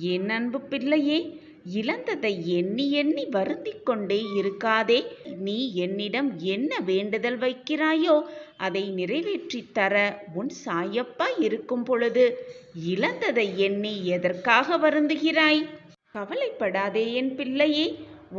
என் அன்பு பிள்ளையே, இழந்ததை எண்ணி எண்ணி வருந்திக் கொண்டே இருக்காதே. நீ என்னிடம் என்ன வேண்டுதல் வைக்கிறாயோ அதை நிறைவேற்றித் தர உன் சாயப்பா இருக்கும் பொழுது இழந்ததை எண்ணி எதற்காக வருந்துகிறாய்? கவலைப்படாதே என் பிள்ளையே.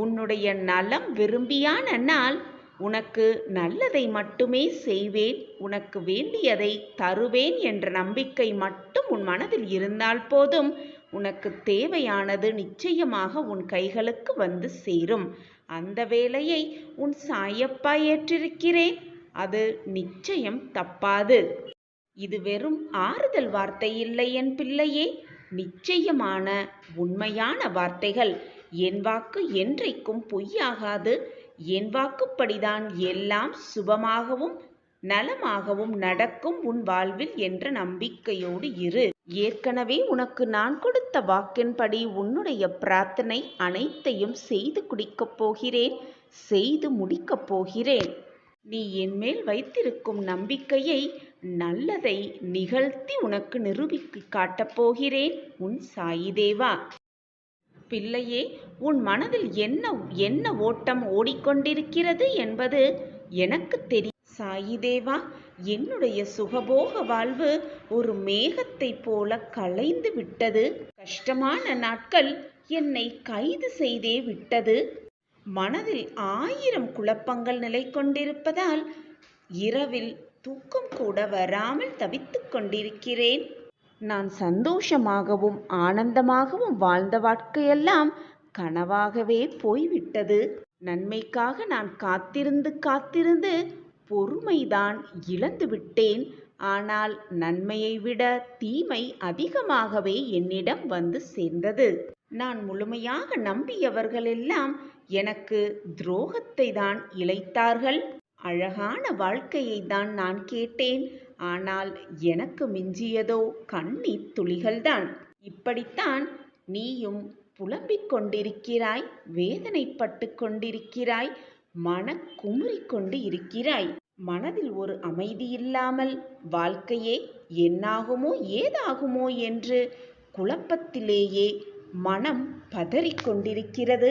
உன்னுடைய நலம் விரும்பியான நான் உனக்கு நல்லதை மட்டுமே செய்வேன், உனக்கு வேண்டியதை தருவேன் என்ற நம்பிக்கை மட்டும் உன் மனதில் இருந்தால் போதும். உனக்கு தேவையானது நிச்சயமாக உன் கைகளுக்கு வந்து சேரும். அந்த வேலையை உன் சாயப்பா ஏற்றிருக்கிறேன். அது நிச்சயம் தப்பாது. இது வெறும் ஆறுதல் வார்த்தை இல்லை என் பிள்ளையே, நிச்சயமான உண்மையான வார்த்தைகள். என் வாக்கு என்றைக்கும் பொய்யாகாது. என் வாக்குப்படிதான் எல்லாம் சுபமாகவும் நலமாகவும் நடக்கும் உன் வாழ்வில் என்ற நம்பிக்கையோடு இரு. ஏற்கனவே உனக்கு நான் கொடுத்த வாக்கின்படி உன்னுடைய பிரார்த்தனை அனைத்தையும் செய்து குடிக்கப் போகிறேன், செய்து முடிக்கப் போகிறேன். நீ என்மேல் வைத்திருக்கும் நம்பிக்கையை நல்லதை நிகழ்த்தி உனக்கு நிரூபித்து காட்டப் போகிறேன் உன் சாயிதேவா. பிள்ளையே, உன் மனதில் என்ன ஓட்டம் ஓடிக்கொண்டிருக்கிறது என்பது எனக்கு தெரியும். சாயிதேவா, என்னுடைய சுகபோக வாழ்வு ஒரு மேகத்தை போல கலைந்து விட்டது. கஷ்டமான நாட்கள் என்னை கைது செய்தே விட்டது. மனதில் 1000 குழப்பங்கள் நிலை கொண்டிருப்பதால் இரவில் தூக்கம் கூட வராமல் தவித்துக் கொண்டிருக்கிறேன். நான் சந்தோஷமாகவும் ஆனந்தமாகவும் வாழ்ந்த வாழ்க்கையெல்லாம் கனவாகவே போய்விட்டது. நன்மைக்காக நான் காத்திருந்து பொறுமைதான் இழந்து விட்டேன். ஆனால் நன்மையை விட தீமை அதிகமாகவே என்னிடம் வந்து சேர்ந்தது. நான் முழுமையாக நம்பியவர்களெல்லாம் எனக்கு துரோகத்தை தான் இழைத்தார்கள். அழகான வாழ்க்கையை தான் நான் கேட்டேன். ஆனால் எனக்கு மிஞ்சியதோ கண்ணீர் துளிகள்தான். இப்படித்தான் நீயும் புலம்பிக் கொண்டிருக்கிறாய், வேதனைப்பட்டு கொண்டிருக்கிறாய், குமுறிக் கொண்டு இருக்கிறாய். மனதில் ஒரு அமைதி இல்லாமல் வாழ்க்கையே என்னாகுமோ ஏதாகுமோ என்று குழப்பத்திலேயே மனம் பதறிக் கொண்டிருக்கிறது.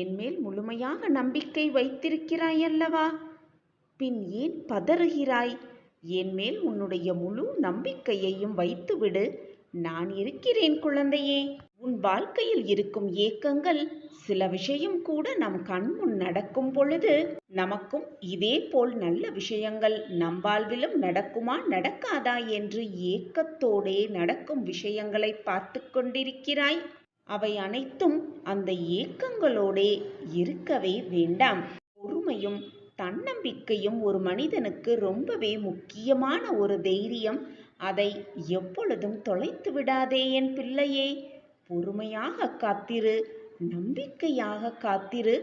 என்மேல் முழுமையாக நம்பிக்கை வைத்திருக்கிறாய் அல்லவா? பின் ஏன் பதறுகிறாய்? என்மேல் உன்னுடைய முழு நம்பிக்கையையும் வைத்துவிடு. நான் இருக்கிறேன் குழந்தையே. உன் வாழ்க்கையில் இருக்கும் ஏக்கங்கள் சில விஷயம் கூட நம் கண்முன் நடக்கும் பொழுது நமக்கும் இதே போல் நல்ல விஷயங்கள் நம் வாழ்விலும் நடக்குமா நடக்காதா என்று ஏக்கத்தோடே நடக்கும் விஷயங்களை பார்த்து கொண்டிருக்கிறாய். அவை அனைத்தும் அந்த ஏக்கங்களோடே இருக்கவே வேண்டாம். பொறுமையும் தன்னம்பிக்கையும் ஒரு மனிதனுக்கு ரொம்பவே முக்கியமான ஒரு தைரியம். அதை எப்பொழுதும் தொலைத்து விடாதே என் பிள்ளையே. பொறுமையாக காத்திரு, நம்பிக்கையாக காத்திரு.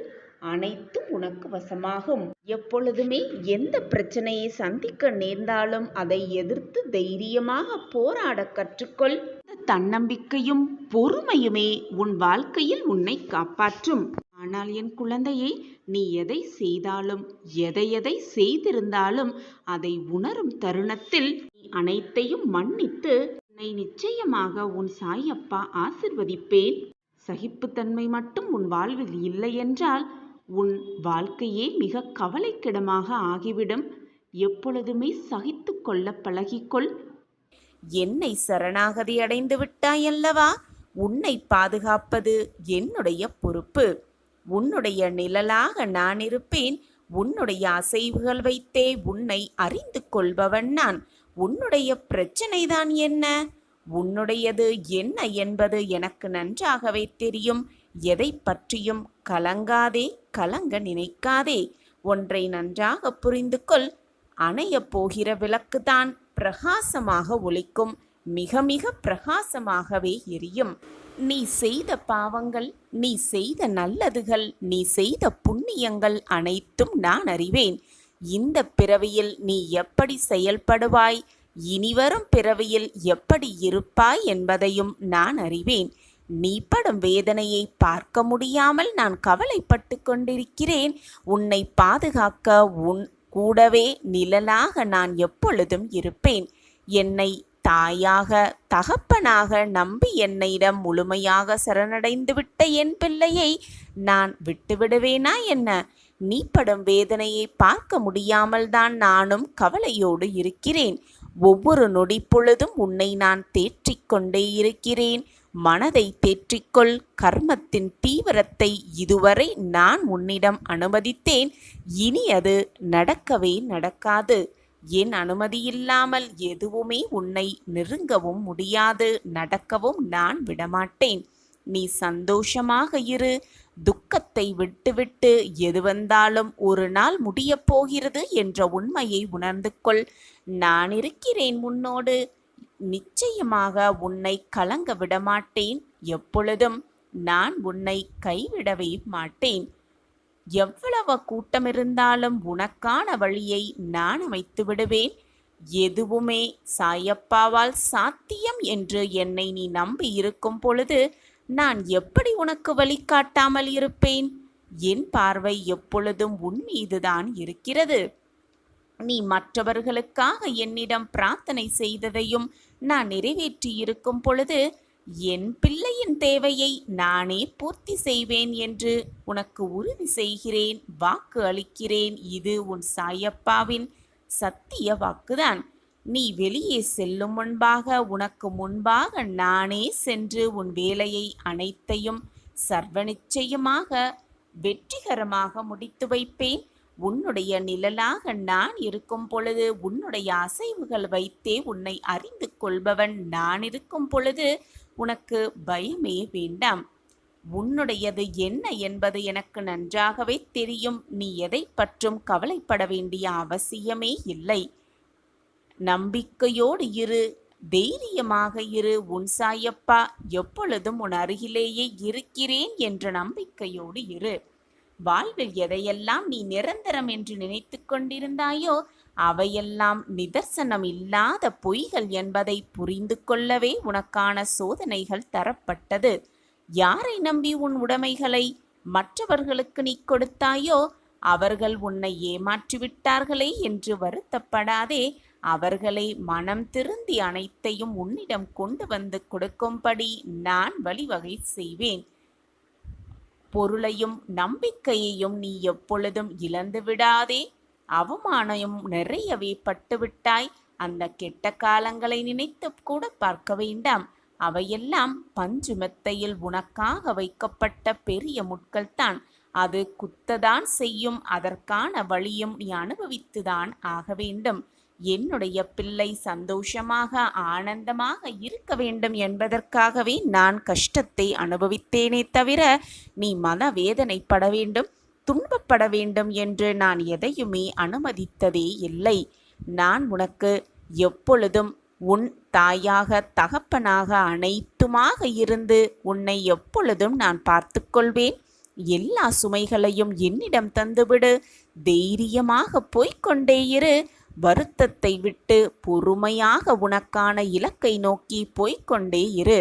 அனைத்தும் உனக்கு வசமாகும். எப்பொழுதுமே எந்த பிரச்சனையை சந்திக்க நேர்ந்தாலும் அதை எதிர்த்து தைரியமாக போராட கற்றுக்கொள். தன்னம்பிக்கையும் பொறுமையுமே உன் வாழ்க்கையில் உன்னை காப்பாற்றும். ஆனால் என் குழந்தையை, நீ எதை செய்தாலும் எதை செய்திருந்தாலும் அதை உணரும் தருணத்தில் நீ அனைத்தையும் மன்னித்து உன்னை நிச்சயமாக உன் சாயப்பா ஆசிர்வதிப்பேன். சகிப்புத்தன்மை மட்டும் உன் வாழ்வில் இல்லை என்றால் உன் வாழ்க்கையே மிக கவலைக்கிடமாக ஆகிவிடும். எப்பொழுதுமே சகித்து கொள்ள பழகிக்கொள். என்னை சரணாகதி அடைந்து விட்டாயல்லவா? உன்னை பாதுகாப்பது என்னுடைய பொறுப்பு. உன்னுடைய நிழலாக நான் இருப்பேன். உன்னுடைய அசைவுகள் வைத்தே உன்னை அறிந்து கொள்பவன் நான். உன்னுடைய பிரச்சனைதான் என்ன, உன்னுடையது என்ன என்பது எனக்கு நன்றாகவே தெரியும். எதை பற்றியும் கலங்காதே, கலங்க நினைக்காதே. ஒன்றை நன்றாக புரிந்து கொள். அணையப் போகிற விளக்குதான் பிரகாசமாக ஒளிக்கும், மிக மிக பிரகாசமாகவே எரியும். நீ செய்த பாவங்கள், நீ செய்த நல்லதுகள், நீ செய்த புண்ணியங்கள் அனைத்தும் நான் அறிவேன். இந்த பிறவியில் நீ எப்படி செயல்படுவாய், இனிவரும் பிறவியில் எப்படி இருப்பாய் என்பதையும் நான் அறிவேன். நீ படும் வேதனையை பார்க்க முடியாமல் நான் கவலைப்பட்டு கொண்டிருக்கிறேன். உன்னை பாதுகாக்க உன் கூடவே நிழலாக நான் எப்பொழுதும் இருப்பேன். என்னை தாயாக தகப்பனாக நம்பி என்னிடம் முழுமையாக சரணடைந்துவிட்ட என் பிள்ளையை நான் விட்டுவிடுவேனா என்ன? நீ படும் வேதனையை பார்க்க முடியாமல் தான் நானும் கவலையோடு இருக்கிறேன். ஒவ்வொரு நொடி பொழுதும் உன்னை நான் தேற்றிக் கொண்டே இருக்கிறேன். மனதை தேற்றிக்கொள். கர்மத்தின் தீவிரத்தை இதுவரை நான் உன்னிடம் அனுமதித்தேன். இனி அது நடக்கவே நடக்காது. என் அனுமதியில்லாமல் எதுவுமே உன்னை நெருங்கவும் முடியாது, நடக்கவும் நான் விடமாட்டேன். நீ சந்தோஷமாக இரு. துக்கத்தை விட்டுவிட்டு எது வந்தாலும் ஒரு நாள் முடியப் போகிறது என்ற உண்மையை உணர்ந்து கொள். நான் இருக்கிறேன் உன்னோடு. நிச்சயமாக உன்னை கலங்க விடமாட்டேன். எப்பொழுதும் நான் உன்னை கைவிடவே மாட்டேன். எவ்வளவு கூட்டம் இருந்தாலும் உனக்கான வழியை நான் அமைத்து விடுவேன். எதுவுமே சாயப்பாவால் சாத்தியம் என்று என்னை நீ நம்பி இருக்கும் பொழுது நான் எப்படி உனக்கு வழிகாட்டாமல் இருப்பேன்? என் பார்வை எப்பொழுதும் உன் மீதுதான் இருக்கிறது. நீ மற்றவர்களுக்காக என்னிடம் பிரார்த்தனை செய்ததையும் நான் நிறைவேற்றியிருக்கும் பொழுது என் பிள்ளையின் தேவையை நானே பூர்த்தி செய்வேன் என்று உனக்கு உறுதி செய்கிறேன், வாக்கு அளிக்கிறேன். இது உன் சாயப்பாவின் சத்திய வாக்குதான். நீ வெளியே செல்லும் முன்பாக உனக்கு முன்பாக நானே சென்று உன் வேலையை அனைத்தையும் சர்வ நிச்சயமாக வெற்றிகரமாக முடித்து வைப்பேன். உன்னுடைய நிழலாக நான் இருக்கும் பொழுது உன்னுடைய அசைவுகள் வைத்தே உன்னை அறிந்து கொள்பவன் நான் இருக்கும் பொழுது உனக்கு பயமே வேண்டாம். உன்னுடையது என்ன என்பது எனக்கு நன்றாகவே தெரியும். நீ எதை பற்றும் கவலைப்பட வேண்டிய அவசியமே இல்லை. நம்பிக்கையோடு இரு, தைரியமாக இரு. உன் சாயப்பா எப்பொழுதும் உன் அருகிலேயே இருக்கிறேன் என்ற நம்பிக்கையோடு இரு. வாழ்வில் எதையெல்லாம் நீ நிரந்தரம் என்று நினைத்து கொண்டிருந்தாயோ அவையெல்லாம் நிதர்சனம் இல்லாத பொய்கள் என்பதை புரிந்து கொள்ளவே உனக்கான சோதனைகள் தரப்பட்டது. யாரை நம்பி உன் உடைமைகளை மற்றவர்களுக்கு நீ கொடுத்தாயோ அவர்கள் உன்னை ஏமாற்றிவிட்டார்களே என்று வருத்தப்படாதே. அவர்களை மனம் திருந்தி அனைத்தையும் உன்னிடம் கொண்டு வந்து கொடுக்கும்படி நான் வழிவகை செய்வேன். பொருளையும் நம்பிக்கையையும் நீ எப்பொழுதும் இழந்து விடாதே. அவமானம் நிறையவே பட்டுவிட்டாய். அந்த கெட்ட காலங்களை நினைத்து கூட பார்க்க வேண்டாம். அவையெல்லாம் பஞ்சு மெத்தையில் உனக்காக வைக்கப்பட்ட பெரிய முட்கள்தான். அது குத்ததான் செய்யும். அதற்கான வழியும் நீ அனுபவித்துதான் ஆக வேண்டும். என்னுடைய பிள்ளை சந்தோஷமாக ஆனந்தமாக இருக்க வேண்டும் என்பதற்காகவே நான் கஷ்டத்தை அனுபவித்தேனே தவிர நீ மனவேதனைப்பட வேண்டும், துன்பப்பட வேண்டும் என்று நான் எதையுமே அனுமதித்ததே இல்லை. நான் உனக்கு எப்பொழுதும் உன் தாயாக தகப்பனாக அனைத்துமாக இருந்து உன்னை எப்பொழுதும் நான் பார்த்து கொள்வேன். எல்லா சுமைகளையும் என்னிடம் தந்துவிடு. தைரியமாக போய்கொண்டே இரு. வருத்தத்தை விட்டு பொறுமையாக உனக்கான இலக்கை நோக்கி போய்கொண்டே இரு.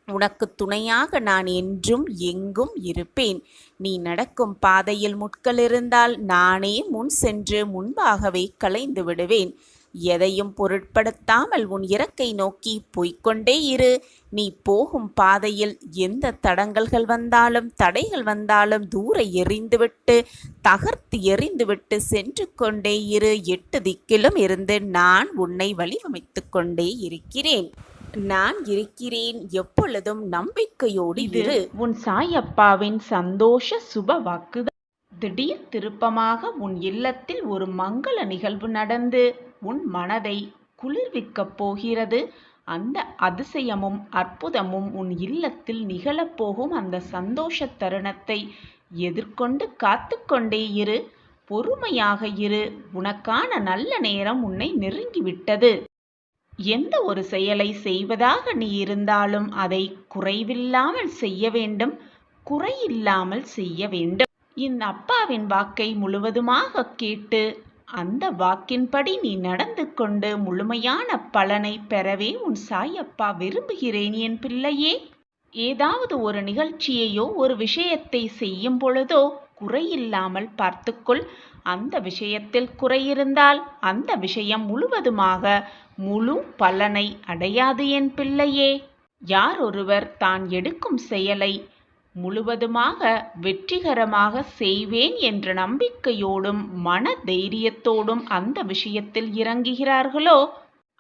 உனக்கு துணையாக நான் என்றும் எங்கும் இருப்பேன். நீ நடக்கும் பாதையில் முட்கள் இருந்தால் நானே முன் சென்று முன்பாகவே களைந்து விடுவேன். எதையும் பொருட்படுத்தாமல் உன் இலக்கை நோக்கி போய்கொண்டே இரு. நீ போகும் பாதையில் எந்த தடங்கல்கள் வந்தாலும் தடைகள் வந்தாலும் தூர எறிந்துவிட்டு தகர்த்து எறிந்துவிட்டு சென்று கொண்டே இரு. 8 திக்கிலும் இருந்து நான் உன்னை வழிவமைத்து கொண்டே இருக்கிறேன். நான் இருக்கிறேன். எப்பொழுதும் நம்பிக்கையோடு இரு. உன் சாயப்பாவின் சந்தோஷ சுப வாக்குதான். திடீர் திருப்பமாக உன் இல்லத்தில் ஒரு மங்கள நிகழ்வு நடந்து உன் மனதை குளிர்விக்கப் போகிறது. அந்த அதிசயமும் அற்புதமும் உன் இல்லத்தில் நிகழப்போகும் அந்த சந்தோஷ தருணத்தை எதிர்கொண்டு காத்து கொண்டே இரு. பொறுமையாக இரு. உனக்கான நல்ல நேரம் உன்னை நெருங்கிவிட்டது. எந்த ஒரு செயலை செய்வதாக நீ இருந்தாலும் அதை குறைவில்லாமல் செய்ய வேண்டும், குறையில்லாமல் செய்ய வேண்டும். இந்த அப்பாவின் வாக்கை முழுவதுமாக கேட்டு அந்த வாக்கின்படி நீ நடந்து கொண்டு முழுமையான பலனை பெறவே உன் சாயப்பா விரும்புகிறேன் என் பிள்ளையே. ஏதாவது ஒரு நிகழ்ச்சியையோ ஒரு விஷயத்தை செய்யும் பொழுதோ குறையில்லாமல் பார்த்துக்கொள். அந்த விஷயத்தில் குறையிருந்தால் அந்த விஷயம் முழுவதுமாக முழு பலனை அடையாது என் பிள்ளையே. யார் ஒருவர் தான் எடுக்கும் செயலை முழுவதுமாக வெற்றிகரமாக செய்வேன் என்ற நம்பிக்கையோடும் மன தைரியத்தோடும் அந்த விஷயத்தில் இறங்குகிறார்களோ,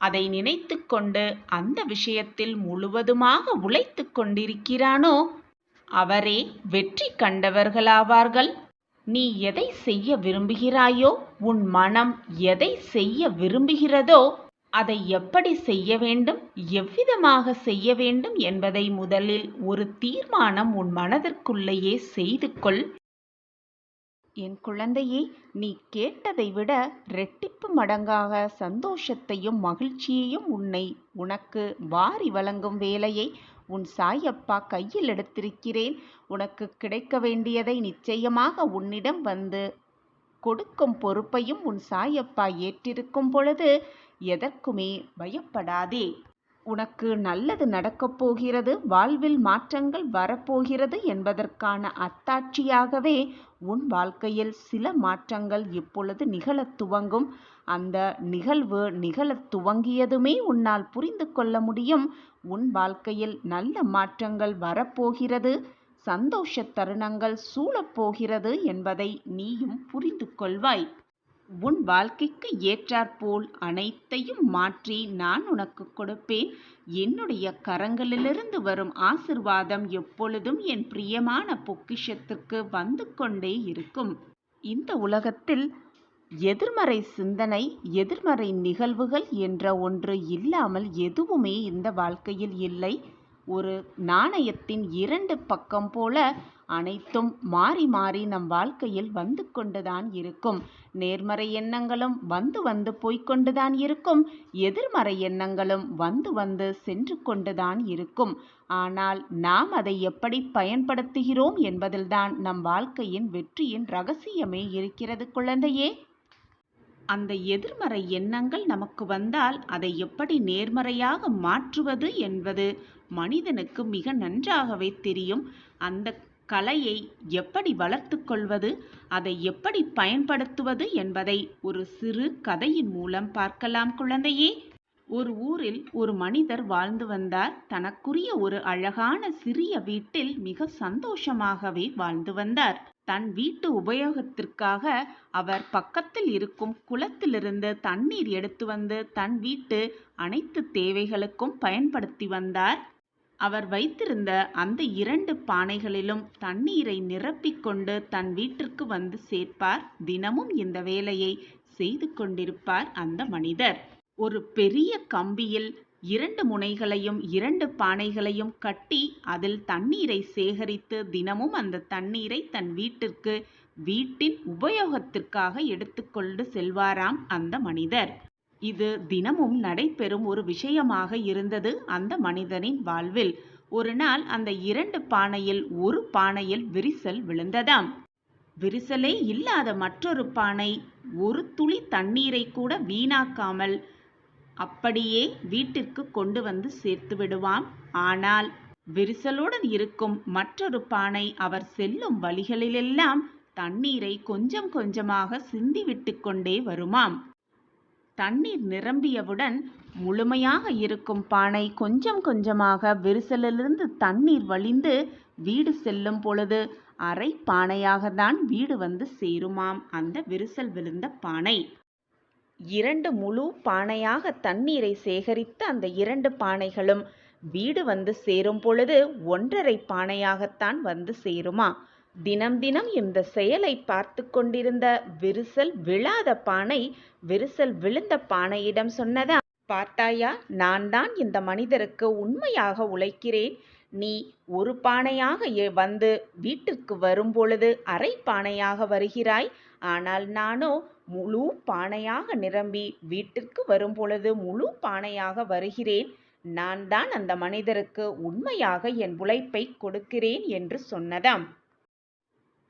அதை நினைத்து கொண்டு அந்த விஷயத்தில் முழுவதுமாக உழைத்து கொண்டிருக்கிறானோ, அவரே வெற்றி கண்டவர்களாவார்கள். நீ எதை செய்ய விரும்புகிறாயோ, உன் மனம் எதை செய்ய விரும்புகிறதோ, அதை எப்படி செய்ய வேண்டும், எவ்விதமாக செய்ய வேண்டும் என்பதை முதலில் ஒரு தீர்மானம் உன் மனதிற்குள்ளேயே செய்து கொள். என் குழந்தையே, நீ கேட்டதை விட இரட்டிப்பு மடங்காக சந்தோஷத்தையும் மகிழ்ச்சியையும் உனக்கு வாரி வழங்கும் வேலையை உன் சாயப்பா கையில் எடுத்திருக்கிறேன். உனக்கு கிடைக்க வேண்டியதை நிச்சயமாக உன்னிடம் வந்து கொடுக்கும் பொறுப்பையும் உன் சாயப்பா ஏற்றிருக்கும் பொழுது எதற்குமே பயப்படாதே. உனக்கு நல்லது நடக்கப் போகிறது, வாழ்வில் மாற்றங்கள் வரப்போகிறது என்பதற்கான அத்தாட்சியாகவே உன் வாழ்க்கையில் சில மாற்றங்கள் இப்பொழுது நிகழத் துவங்கும். அந்த நிகழ்வு நிகழத் துவங்கியதுமே உன்னால் புரிந்து கொள்ள முடியும், உன் வாழ்க்கையில் நல்ல மாற்றங்கள் வரப்போகிறது, சந்தோஷ தருணங்கள் சூழப்போகிறது என்பதை நீயும் புரிந்து கொள்வாய். உன் வாழ்க்கைக்கு ஏற்றாற்போல் அனைத்தையும் மாற்றி நான் உனக்கு கொடுப்பேன். என்னுடைய கரங்களிலிருந்து வரும் ஆசிர்வாதம் எப்பொழுதும் என் பிரியமான பொக்கிஷத்திற்கு வந்து கொண்டே இருக்கும். இந்த உலகத்தில் எதிர்மறை சிந்தனை, எதிர்மறை நிகழ்வுகள் என்ற ஒன்று இல்லாமல் எதுவுமே இந்த வாழ்க்கையில் இல்லை. ஒரு நாணயத்தின் இரண்டு பக்கம் போல அனைத்தும் மாறி மாறி நம் வாழ்க்கையில் வந்து கொண்டுதான் இருக்கும். நேர்மறை எண்ணங்களும் வந்து வந்து போய்கொண்டுதான் இருக்கும், எதிர்மறை எண்ணங்களும் வந்து வந்து சென்று கொண்டுதான் இருக்கும். ஆனால் நாம் அதை எப்படி பயன்படுத்துகிறோம் என்பதில்தான் நம் வாழ்க்கையின் வெற்றியின் ரகசியமே இருக்கிறது குழந்தையே. அந்த எதிர்மறை எண்ணங்கள் நமக்கு வந்தால் அதை எப்படி நேர்மறையாக மாற்றுவது என்பது மனிதனுக்கு மிக நன்றாகவே தெரியும். அந்த கலையை எப்படி வளர்த்து கொள்வது, அதை எப்படி பயன்படுத்துவது என்பதை ஒரு சிறு கதையின் மூலம் பார்க்கலாம் குழந்தையே. ஒரு ஊரில் ஒரு மனிதர் வாழ்ந்து வந்தார். தனக்குரிய ஒரு அழகான சிறிய வீட்டில் மிக சந்தோஷமாகவே வாழ்ந்து வந்தார். தன் வீட்டு உபயோகத்திற்காக அவர் பக்கத்தில் இருக்கும் குளத்திலிருந்து தண்ணீர் எடுத்து வந்து தன் வீட்டு அனைத்து தேவைகளுக்கும் பயன்படுத்தி வந்தார். அவர் வைத்திருந்த அந்த 2 பானைகளிலும் தண்ணீரை நிரப்பிக்கொண்டு தன் வீட்டிற்கு வந்து சேர்ப்பார். தினமும் இந்த வேலையை செய்து கொண்டிருப்பார் அந்த மனிதர். ஒரு பெரிய கம்பியில் 2 முனைகளையும் 2 பானைகளையும் கட்டி அதில் தண்ணீரை சேகரித்து தினமும் அந்த தண்ணீரை தன் வீட்டின் உபயோகத்திற்காக எடுத்துக்கொண்டு செல்வாராம் அந்த மனிதர். இது தினமும் நடைபெறும் ஒரு விஷயமாக இருந்தது அந்த மனிதனின் வாழ்வில். ஒரு நாள் அந்த 2 பானையில் ஒரு பானையில் விரிசல் விழுந்ததாம். விரிசலே இல்லாத மற்றொரு பானை ஒரு துளி தண்ணீரை கூட வீணாக்காமல் அப்படியே வீட்டிற்கு கொண்டு வந்து சேர்த்து விடுவாம். ஆனால் விரிசலுடன் இருக்கும் மற்றொரு பானை அவர் செல்லும் வழிகளிலெல்லாம் தண்ணீரை கொஞ்சம் கொஞ்சமாக சிந்திவிட்டு கொண்டே வருமாம். தண்ணீர் நிரம்பியவுடன் முழுமையாக இருக்கும் பானை கொஞ்சம் கொஞ்சமாக விரிசலிலிருந்து தண்ணீர் வழிந்து வீடு செல்லும் பொழுது அரை பானையாகத்தான் வீடு வந்து சேருமாம் அந்த விரிசல் விழுந்த பானை. 2 முழு பானையாக தண்ணீரை சேகரித்த அந்த 2 பானைகளும் வீடு வந்து சேரும் பொழுது 1.5 பானையாகத்தான் வந்து சேருமா. தினம் தினம் இந்த செயலை பார்த்து கொண்டிருந்த விரிசல் விழாத பானை விரிசல் விழுந்த பானையிடம் சொன்னதா, பார்த்தாயா, நான் தான் இந்த மனிதருக்கு உண்மையாக உழைக்கிறேன். நீ ஒரு பானையாக வந்து வீட்டிற்கு வரும் பொழுது அரை பானையாக வருகிறாய். ஆனால் நானோ முழு பானையாக நிரம்பி வீட்டிற்கு வரும் பொழுது முழு பானையாக வருகிறேன். நான் தான் அந்த மனிதருக்கு உண்மையாக என் உழைப்பை கொடுக்கிறேன் என்று சொன்னதாம்.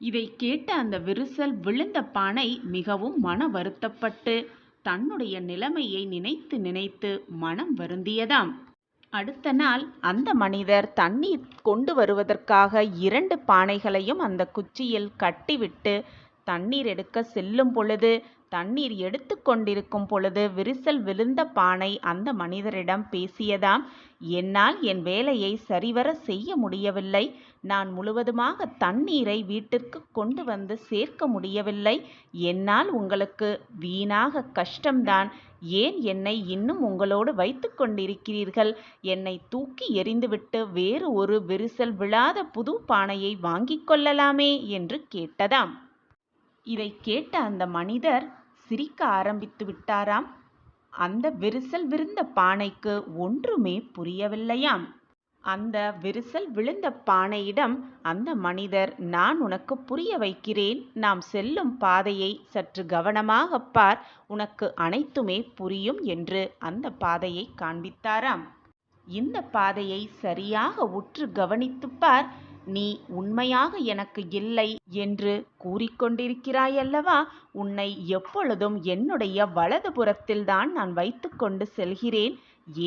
இதை கேட்ட அந்த விரிசல் விழுந்த பானை மிகவும் மன வருத்தப்பட்டு தன்னுடைய நிலைமையை நினைத்து நினைத்து மனம் வருந்தியதாம். அடுத்த நாள் அந்த மனிதர் தண்ணீர் கொண்டு வருவதற்காக 2 பானைகளையும் அந்த குச்சியில் கட்டிவிட்டு தண்ணீர் எடுக்க செல்லும் பொழுது, தண்ணீர் எடுத்து கொண்டிருக்கும் பொழுது விரிசல் விழுந்த பானை அந்த மனிதரிடம் பேசியதாம், என்னால் என் வேலையை சரிவர செய்ய முடியவில்லை. நான் முழுவதுமாக தண்ணீரை வீட்டிற்கு கொண்டு வந்து சேர்க்க முடியவில்லை. என்னால் உங்களுக்கு வீணாக கஷ்டம்தான். ஏன் என்னை இன்னும் உங்களோடு வைத்து கொண்டிருக்கிறீர்கள்? என்னை தூக்கி எறிந்துவிட்டு வேறு ஒரு விரிசல் விழாத புது பானையை வாங்கிக் கொள்ளலாமே என்று கேட்டதாம். இதை கேட்ட அந்த மனிதர் சிரிக்க ஆரம்பித்து விட்டாராம். அந்த விரிசல் விழுந்த பானைக்கு ஒன்றுமே புரியவில்லையாம். அந்த விரிசல் விழுந்த பானையிடம் அந்த மனிதர், நான் உனக்கு புரிய வைக்கிறேன். நாம் செல்லும் பாதையை சற்று கவனமாக பார், உனக்கு அனைத்துமே புரியும் என்று அந்த பாதையை காண்பித்தாராம். இந்த பாதையை சரியாக உற்று கவனித்துப் பார். நீ உண்மையாக எனக்கு இல்லை என்று கூறிக்கொண்டிருக்கிறாயல்லவா? உன்னை எப்பொழுதும் என்னுடைய வலதுபுறத்தில்தான் நான் வைத்து கொண்டு செல்கிறேன்.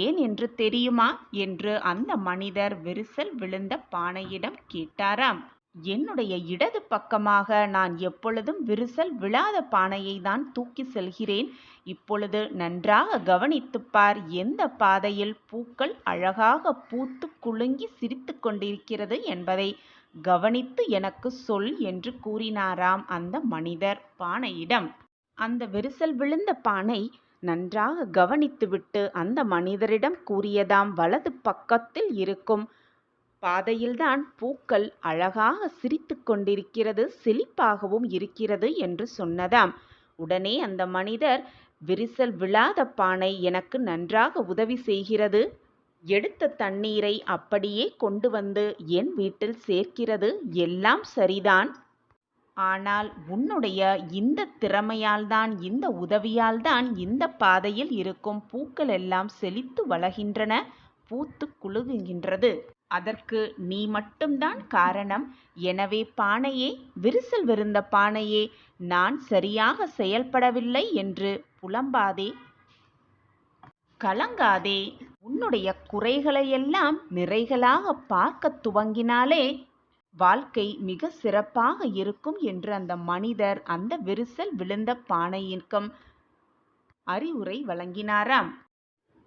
ஏன் என்று தெரியுமா என்று அந்த மனிதர் விரிசல் விழுந்த பானையிடம் கேட்டாராம். என்னுடைய இடது பக்கமாக நான் எப்பொழுதும் விரிசல் விழாத பானையை தான் தூக்கி செல்கிறேன். இப்பொழுது நன்றாக கவனித்துப் பார், எந்த பாதையில் பூக்கள் அழகாக பூத்து குலுங்கி சிரித்து கொண்டிருக்கிறது என்பதை கவனித்து எனக்கு சொல் என்று கூறினாராம் அந்த மனிதர் பானையிடம். அந்த விரிசல் விழுந்த பானை நன்றாக கவனித்துவிட்டு அந்த மனிதரிடம் கூறியதாம், வலது பக்கத்தில் இருக்கும் பாதையில்தான் பூக்கள் அழகாக சிரித்து கொண்டிருக்கிறது, செழிப்பாகவும் இருக்கிறது என்று சொன்னதாம். உடனே அந்த மனிதர், விரிசல் விழாத பானை எனக்கு நன்றாக உதவி செய்கிறது. எடுத்த தண்ணீரை அப்படியே கொண்டு வந்து என் வீட்டில் சேர்க்கிறது. எல்லாம் சரிதான். ஆனால் உன்னுடைய இந்த திறமையால்தான், இந்த உதவியால்தான் இந்த பாதையில் இருக்கும் பூக்கள் எல்லாம் செழித்து வளர்கின்றன, பூத்து குலுங்குகின்றது. அதற்கு நீ மட்டும்தான் காரணம். எனவே பானையே, விரிசல் விழுந்த பானையே, நான் சரியாக செயல்படவில்லை என்று புலம்பாதே, கலங்காதே. உன்னுடைய குறைகளையெல்லாம் நிறைகளாக பார்க்க துவங்கினாலே வாழ்க்கை மிக சிறப்பாக இருக்கும் என்று அந்த மனிதர் அந்த விரிசல் விழுந்த பானையிற்கும் அறிவுரை வழங்கினாராம்.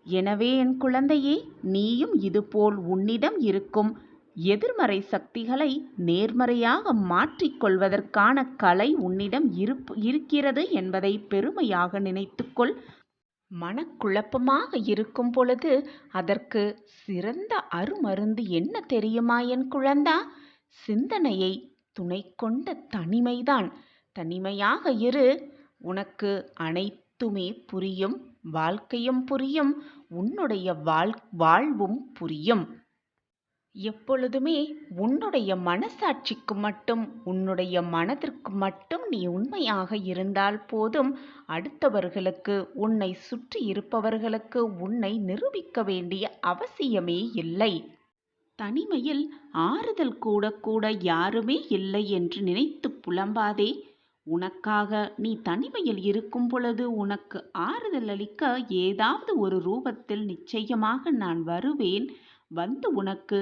எனவே என் குழந்தையே, நீயும் இதுபோல் உன்னிடம் இருக்கும் எதிர்மறை சக்திகளை நேர்மறையாக மாற்றிக்கொள்வதற்கான கலை உன்னிடம் இருக்கிறது என்பதை பெருமையாக நினைத்துக்கொள். மனக்குழப்பமாக இருக்கும் பொழுது அதற்கு சிறந்த அருமருந்து என்ன தெரியுமா என் குழந்தா? சிந்தனையை துணை கொண்ட தனிமைதான். தனிமையாக இரு, உனக்கு அனைத்துமே புரியும். வாழ்க்கையும் புரியும், உன்னுடைய வாழ்வும் புரியும். எப்பொழுதுமே உன்னுடைய மனசாட்சிக்கு மட்டும், உன்னுடைய மனதிற்கு மட்டும் நீ உண்மையாக இருந்தால் போதும். அடுத்தவர்களுக்கு, உன்னை சுற்றி இருப்பவர்களுக்கு உன்னை நிரூபிக்க வேண்டிய அவசியமே இல்லை. தனிமையில் ஆறுதல் கூட யாருமே இல்லை என்று நினைத்து புலம்பாதே. உனக்காக நீ தனிமையில் இருக்கும் பொழுது உனக்கு ஆறுதல் அளிக்க ஏதாவது ஒரு ரூபத்தில் நிச்சயமாக நான் வருவேன். வந்து உனக்கு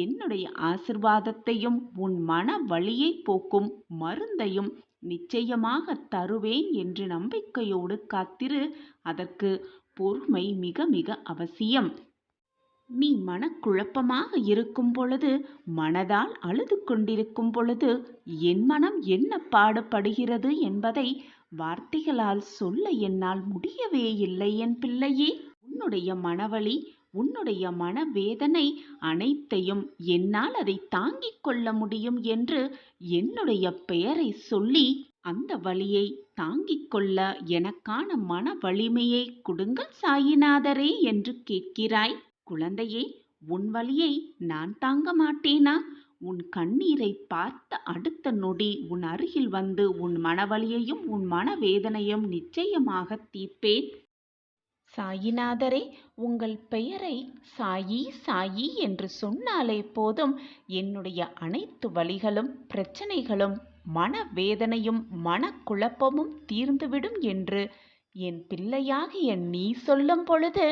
என்னுடைய ஆசிர்வாதத்தையும் உன் மன வலியை போக்கும் மருந்தையும் நிச்சயமாக தருவேன் என்று நம்பிக்கையோடு காத்திரு. அதற்கு பொறுமை மிக மிக அவசியம். நீ மனக்குழப்பமாக இருக்கும் பொழுது, மனதால் அழுது கொண்டிருக்கும் பொழுது என் மனம் என்ன பாடுபடுகிறது என்பதை வார்த்தைகளால் சொல்ல என்னால் முடியவே இல்லை என் பிள்ளையே. உன்னுடைய மனவலி, உன்னுடைய மனவேதனை அனைத்தையும் என்னால் அதை தாங்கிக் கொள்ள முடியும் என்று என்னுடைய பெயரை சொல்லி அந்த வலியை தாங்கிக் கொள்ள எனக்கான மன வலிமையை கொடுங்கள் சாயிநாதரே என்று கேட்கிறாய். குழந்தையே, உன் வலியை நான் தாங்க மாட்டேனா? உன் கண்ணீரை பார்த்த அடுத்த நொடி உன் அருகில் வந்து உன் மனவலியையும் உன் மனவேதனையும் நிச்சயமாக தீர்ப்பேன். சாயிநாதரே, உங்கள் பெயரை சாயி சாயி என்று சொன்னாலே போதும் என்னுடைய அனைத்து வலிகளும் பிரச்சனைகளும் மனவேதனையும் மனக்குழப்பமும் தீர்ந்துவிடும் என்று என் பிள்ளையாகிய நீ சொல்லும் பொழுது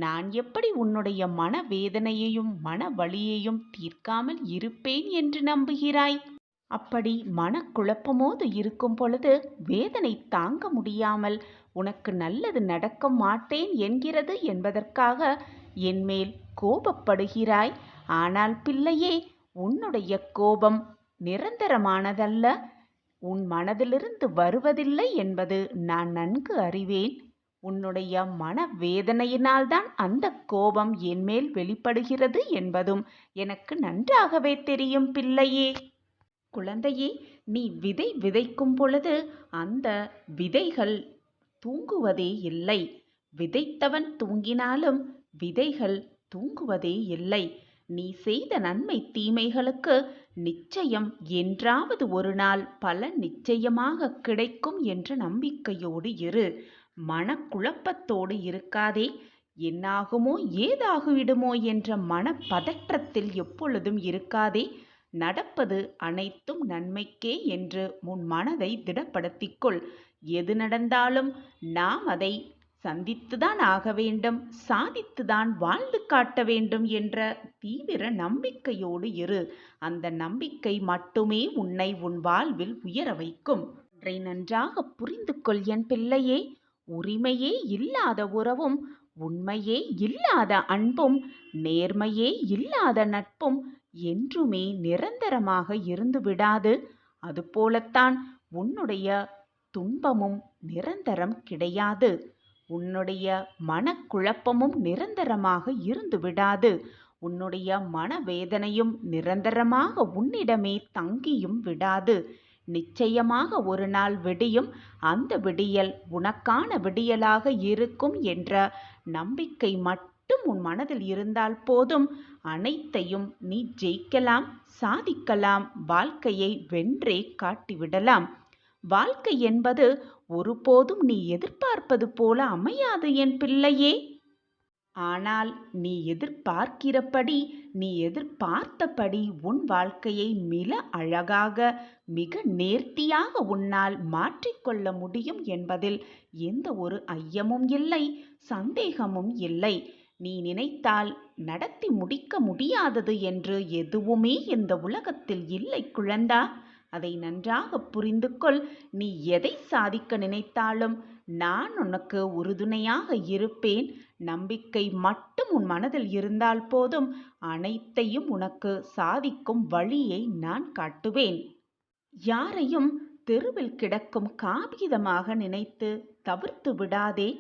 நான் எப்படி உன்னுடைய மனவேதனையையும் மன வலியையும் தீர்க்காமல் இருப்பேன் என்று நம்புகிறாய்? அப்படி மனக்குழப்பமோடு இருக்கும் பொழுது வேதனை தாங்க முடியாமல் உனக்கு நல்லது நடக்க மாட்டேன் என்கிறது என்பதற்காக என்மேல் கோபப்படுகிறாய். ஆனால் பிள்ளையே, உன்னுடைய கோபம் நிரந்தரமானதல்ல, உன் மனதிலிருந்து வருவதில்லை என்பது நான் நன்கு அறிவேன். உன்னுடைய மனவேதனையினால்தான் அந்த கோபம் என்மேல் வெளிப்படுகிறது என்பதும் எனக்கு நன்றாகவே தெரியும் பிள்ளையே. குழந்தையே, நீ விதை விதைக்கும் பொழுது அந்த விதைகள் தூங்குவதே இல்லை. விதைத்தவன் தூங்கினாலும் விதைகள் தூங்குவதே இல்லை. நீ செய்த நன்மை தீமைகளுக்கு நிச்சயம் என்றாவது ஒரு நாள் பலன் நிச்சயமாக கிடைக்கும் என்ற நம்பிக்கையோடு இரு. மனக்குழப்பத்தோடு இருக்காதே. என்னாகுமோ ஏதாகிவிடுமோ என்ற மனப்பதற்றத்தில் எப்பொழுதும் இருக்காதே. நடப்பது அனைத்தும் நன்மைக்கே என்று உன் மனதை திடப்படுத்திக்கொள். எது நடந்தாலும் நாம் அதை சந்தித்துதான் ஆக வேண்டும், சாதித்துதான் வாழ்ந்து காட்ட வேண்டும் என்ற தீவிர நம்பிக்கையோடு இரு. அந்த நம்பிக்கை மட்டுமே உன்னை உன் வாழ்வில் உயர வைக்கும். ஒன்றை நன்றாக புரிந்து கொள் என் பிள்ளையே. உரிமையே இல்லாத உறவும், உண்மையே இல்லாத அன்பும், நேர்மையே இல்லாத நட்பும் என்றுமே நிரந்தரமாக இருந்து விடாது. அதுபோலத்தான் உன்னுடைய துன்பமும் நிரந்தரம் கிடையாது. உன்னுடைய மனக்குழப்பமும் நிரந்தரமாக இருந்து விடாது. உன்னுடைய மனவேதனையும் நிரந்தரமாக உன்னிடமே தங்கியும் விடாது. நிச்சயமாக ஒரு நாள் விடியும். அந்த விடியல் உனக்கான விடியலாக இருக்கும் என்ற நம்பிக்கை மட்டும் உன் மனதில் இருந்தால் போதும். அனைத்தையும் நீ ஜெயிக்கலாம், சாதிக்கலாம், வாழ்க்கையை வென்றே காட்டிவிடலாம். வாழ்க்கை என்பது ஒருபோதும் நீ எதிர்பார்ப்பது போல அமையாது என் பிள்ளையே. ஆனால் நீ எதிர்பார்க்கிறபடி, நீ எதிர்பார்த்தபடி உன் வாழ்க்கையை மிக அழகாக, மிக நேர்த்தியாக உன்னால் மாற்றிக்கொள்ள முடியும் என்பதில் எந்த ஒரு ஐயமும் இல்லை, சந்தேகமும் இல்லை. நீ நினைத்தால் நடத்தி முடிக்க முடியாதது என்று எதுவுமே இந்த உலகத்தில் இல்லை குழந்தா. அதை நன்றாக புரிந்து கொள். நீ எதை சாதிக்க நினைத்தாலும் நான் உனக்கு உறுதுணையாக இருப்பேன். நம்பிக்கை மட்டும் உன் மனதில் இருந்தால் போதும். அனைத்தையும் உனக்கு சாதிக்கும் வழியை நான் காட்டுவேன். யாரையும் தெருவில் கிடக்கும் காகிதமாக நினைத்து தவிர்த்து விடாதே.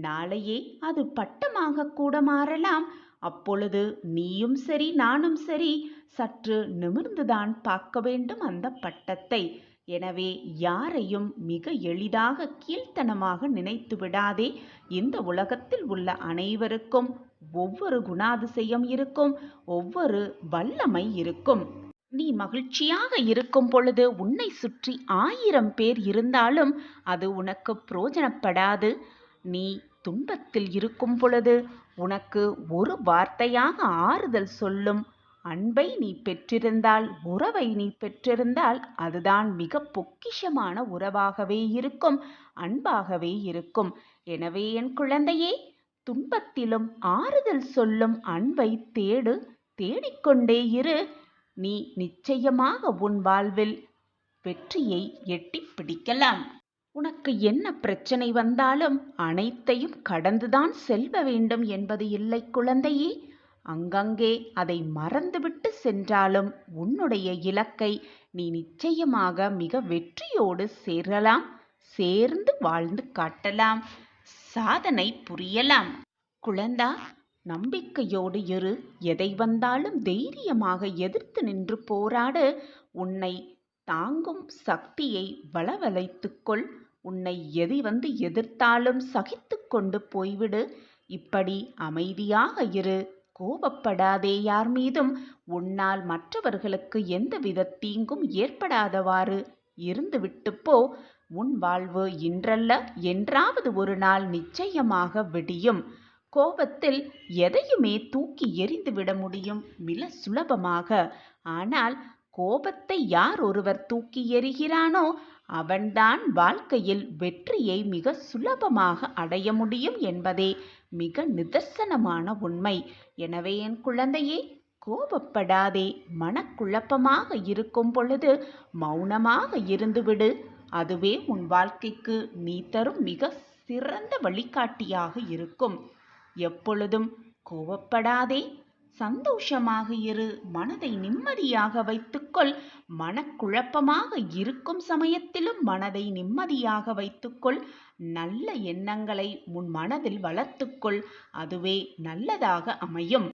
நாளையே அது பட்டமாக கூட மாறலாம். அப்பொழுது நீயும் சரி, நானும் சரி, சற்று நிமிர்ந்துதான் பார்க்க வேண்டும் அந்த பட்டத்தை. எனவே யாரையும் மிக எளிதாக கீழ்த்தனமாக நினைத்து விடாதே. இந்த உலகத்தில் உள்ள அனைவருக்கும் ஒவ்வொரு குணாதிசயம் இருக்கும், ஒவ்வொரு வல்லமை இருக்கும். நீ மகிழ்ச்சியாக இருக்கும் பொழுது உன்னை சுற்றி 1000 பேர் இருந்தாலும் அது உனக்கு பிரயோஜனப்படாது. நீ துன்பத்தில் இருக்கும் பொழுது உனக்கு ஒரு வார்த்தையாக ஆறுதல் சொல்லும் அன்பை நீ பெற்றிருந்தால், உறவை நீ பெற்றிருந்தால், அதுதான் மிக பொக்கிஷமான உறவாகவே இருக்கும், அன்பாகவே இருக்கும். எனவே என் குழந்தையே, துன்பத்திலும் ஆறுதல் சொல்லும் அன்பை தேடு, தேடிக்கொண்டே இரு. நீ நிச்சயமாக உன் வாழ்வில் வெற்றியை எட்டி பிடிக்கலாம். உனக்கு என்ன பிரச்சனை வந்தாலும் அனைத்தையும் கடந்துதான் செல்ல வேண்டும் என்பது இல்லை குழந்தையே. அங்கங்கே அதை மறந்துவிட்டு சென்றாலும் உன்னுடைய இலக்கை நீ நிச்சயமாக மிக வெற்றியோடு சேரலாம். சேர்ந்து வாழ்ந்து காட்டலாம். சாதனை புரியலாம். குழந்தா, நம்பிக்கையோடு இரு. எதை வந்தாலும் தைரியமாக எதிர்த்து நின்று போராடு. உன்னை தாங்கும் சக்தியை வளவழைத்துக்கொள். உன்னை எது வந்து எதிர்த்தாலும் சகித்து கொண்டு போய்விடு. இப்படி அமைதியாக இரு. கோபப்படாதே யார் மீதும். உன்னால் மற்றவர்களுக்கு எந்தவித தீங்கும் ஏற்படாதவாறு இருந்துவிட்டு போ. உன் வாழ்வு இன்றல்ல என்றாவது ஒரு நாள் நிச்சயமாக விடியும். கோபத்தில் எதையுமே தூக்கி எறிந்து விட முடியும் மிக சுலபமாக. ஆனால் கோபத்தை யார் ஒருவர் தூக்கி எறிகிறானோ அவன்தான் வாழ்க்கையில் வெற்றியை மிக சுலபமாக அடைய முடியும் என்பதே மிக நிதர்சனமான உண்மை. எனவே என் குழந்தையே, கோபப்படாதே. மனக்குழப்பமாக இருக்கும் பொழுது மௌனமாக இருந்துவிடு. அதுவே உன் வாழ்க்கைக்கு நீ தரும் மிக சிறந்த வழிகாட்டியாக இருக்கும். எப்பொழுதும் கோபப்படாதே, சந்தோஷமாக இரு. மனதை நிம்மதியாக வைத்துக்கொள். மனக்குழப்பமாக இருக்கும் சமயத்திலும் மனதை நிம்மதியாக வைத்துக்கொள். நல்ல எண்ணங்களை உன் மனதில் வளர்த்துக்கொள். அதுவே நல்லதாக அமையும்.